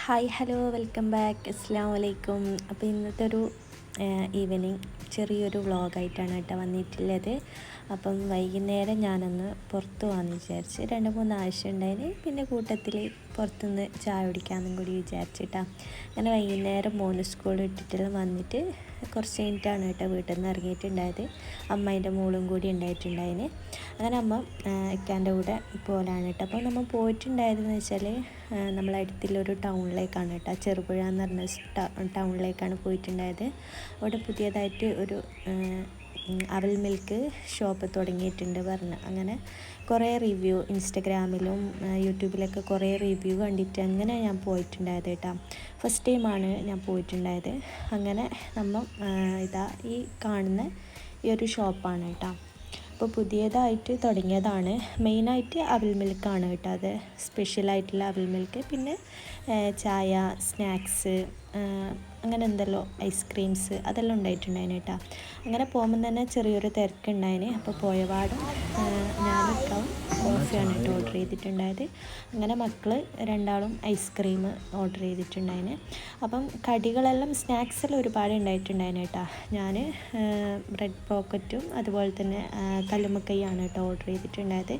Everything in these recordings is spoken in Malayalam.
Hi hello welcome back. അസ്സലാമു അലൈക്കും. അപ്പോൾ ഇന്നത്തെ ഒരു ഈവനിങ് ചെറിയൊരു വ്ളോഗായിട്ടാണ് കേട്ടോ വന്നിട്ടുള്ളത്. അപ്പം വൈകുന്നേരം ഞാനൊന്ന് പുറത്ത് പോകാമെന്ന് വിചാരിച്ച് 2-3 ആവശ്യം ഉണ്ടായിന്. പിന്നെ കൂട്ടത്തിൽ പുറത്തുനിന്ന് ചായ കുടിക്കാമെന്നും കൂടി വിചാരിച്ചിട്ടാണ്. അങ്ങനെ വൈകുന്നേരം മോന് സ്കൂൾ വിട്ടിട്ടെല്ലാം വന്നിട്ട് കുറച്ച് കഴിഞ്ഞിട്ടാണ് കേട്ടോ വീട്ടിൽ നിന്ന് ഇറങ്ങിയിട്ടുണ്ടായത്. അമ്മേൻ്റെ മോളും കൂടി ഉണ്ടായിട്ടുണ്ടായിന്. അങ്ങനെ അമ്മ ഇക്കാൻ്റെ കൂടെ പോലാണ് കേട്ടോ. അപ്പോൾ നമ്മൾ പോയിട്ടുണ്ടായതെന്ന് വെച്ചാൽ നമ്മളെ അടുത്തുള്ളൊരു ടൗണിലേക്കാണ് കേട്ടോ, ചെറുപുഴ എന്ന് പറഞ്ഞ ടൗണിലേക്കാണ് പോയിട്ടുണ്ടായത്. അവിടെ പുതിയതായിട്ട് ഒരു അവൽ മിൽക്ക് ഷോപ്പ് തുടങ്ങിയിട്ടുണ്ട് പറഞ്ഞു. അങ്ങനെ കുറേ റിവ്യൂ ഇൻസ്റ്റഗ്രാമിലും യൂട്യൂബിലൊക്കെ കുറേ റിവ്യൂ കണ്ടിട്ട് അങ്ങനെ ഞാൻ പോയിട്ടുണ്ടായത് കേട്ടോ. ഫസ്റ്റ് ടൈമാണ് ഞാൻ പോയിട്ടുണ്ടായത്. അങ്ങനെ നമ്മൾ ഇതാ ഈ കാണുന്ന ഈ ഒരു ഷോപ്പാണ് കേട്ടോ. അപ്പോൾ പുതിയതായിട്ട് തുടങ്ങിയതാണ്. മെയിനായിട്ട് അവൽ മിൽക്കാണ് കേട്ടോ, അത് സ്പെഷ്യലായിട്ടുള്ള അവൽ മിൽക്ക്. പിന്നെ ചായ, സ്നാക്സ്, അങ്ങനെ എന്തെല്ലോ ഐസ്ക്രീംസ് അതെല്ലാം ഉണ്ടായിട്ടുണ്ടായിന് കേട്ടോ. അങ്ങനെ പോകുമ്പോൾ തന്നെ ചെറിയൊരു തിരക്കുണ്ടായിന്. അപ്പോൾ പോയപാടും ഞാനിപ്പം കോഫിയാണ് കേട്ടോ ഓർഡർ ചെയ്തിട്ടുണ്ടായത്. അങ്ങനെ മക്കൾ രണ്ടാളും ഐസ്ക്രീം ഓർഡർ ചെയ്തിട്ടുണ്ടായിന്. അപ്പം കടികളെല്ലാം സ്നാക്സെല്ലാം ഒരുപാട് ഉണ്ടായിട്ടുണ്ടായിന് കേട്ടോ. ഞാൻ ബ്രെഡ് പോക്കറ്റും അതുപോലെ തന്നെ കല്ലുമ്മക്കൈയാണ് കേട്ടോ ഓർഡർ ചെയ്തിട്ടുണ്ടായത്.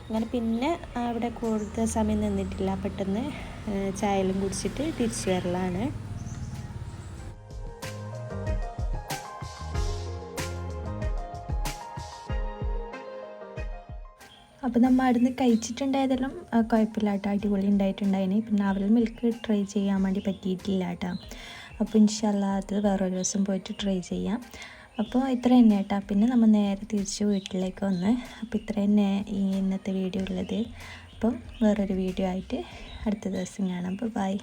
അങ്ങനെ പിന്നെ അവിടെ കൂടുതൽ സമയം നിന്നിട്ടില്ല, പെട്ടെന്ന് ചായയെല്ലാം കുടിച്ചിട്ട് തിരിച്ചു വരലാണ്. അപ്പോൾ നമ്മൾ അവിടുന്ന് കഴിച്ചിട്ടുണ്ടായതെല്ലാം കുഴപ്പമില്ല കേട്ടോ, അടിപൊളി ഉണ്ടായിട്ടുണ്ടായിന്. പിന്നെ അവൽ മിൽക്ക് ട്രൈ ചെയ്യാൻ വേണ്ടി പറ്റിയിട്ടില്ല കേട്ടോ. അപ്പോൾ ഇൻഷാ അല്ലാഹ് അത് വേറൊരു ദിവസം പോയിട്ട് ട്രൈ ചെയ്യാം. അപ്പോൾ ഇത്ര തന്നെ കേട്ടോ. പിന്നെ നമ്മൾ നേരെ തിരിച്ച് വീട്ടിലേക്ക് വന്ന്. അപ്പോൾ ഇത്ര തന്നെ ഈ ഇന്നത്തെ വീഡിയോ ഉള്ളത്. അപ്പം വേറൊരു വീഡിയോ ആയിട്ട് അടുത്ത ദിവസം കാണാം. അപ്പോൾ ബൈ.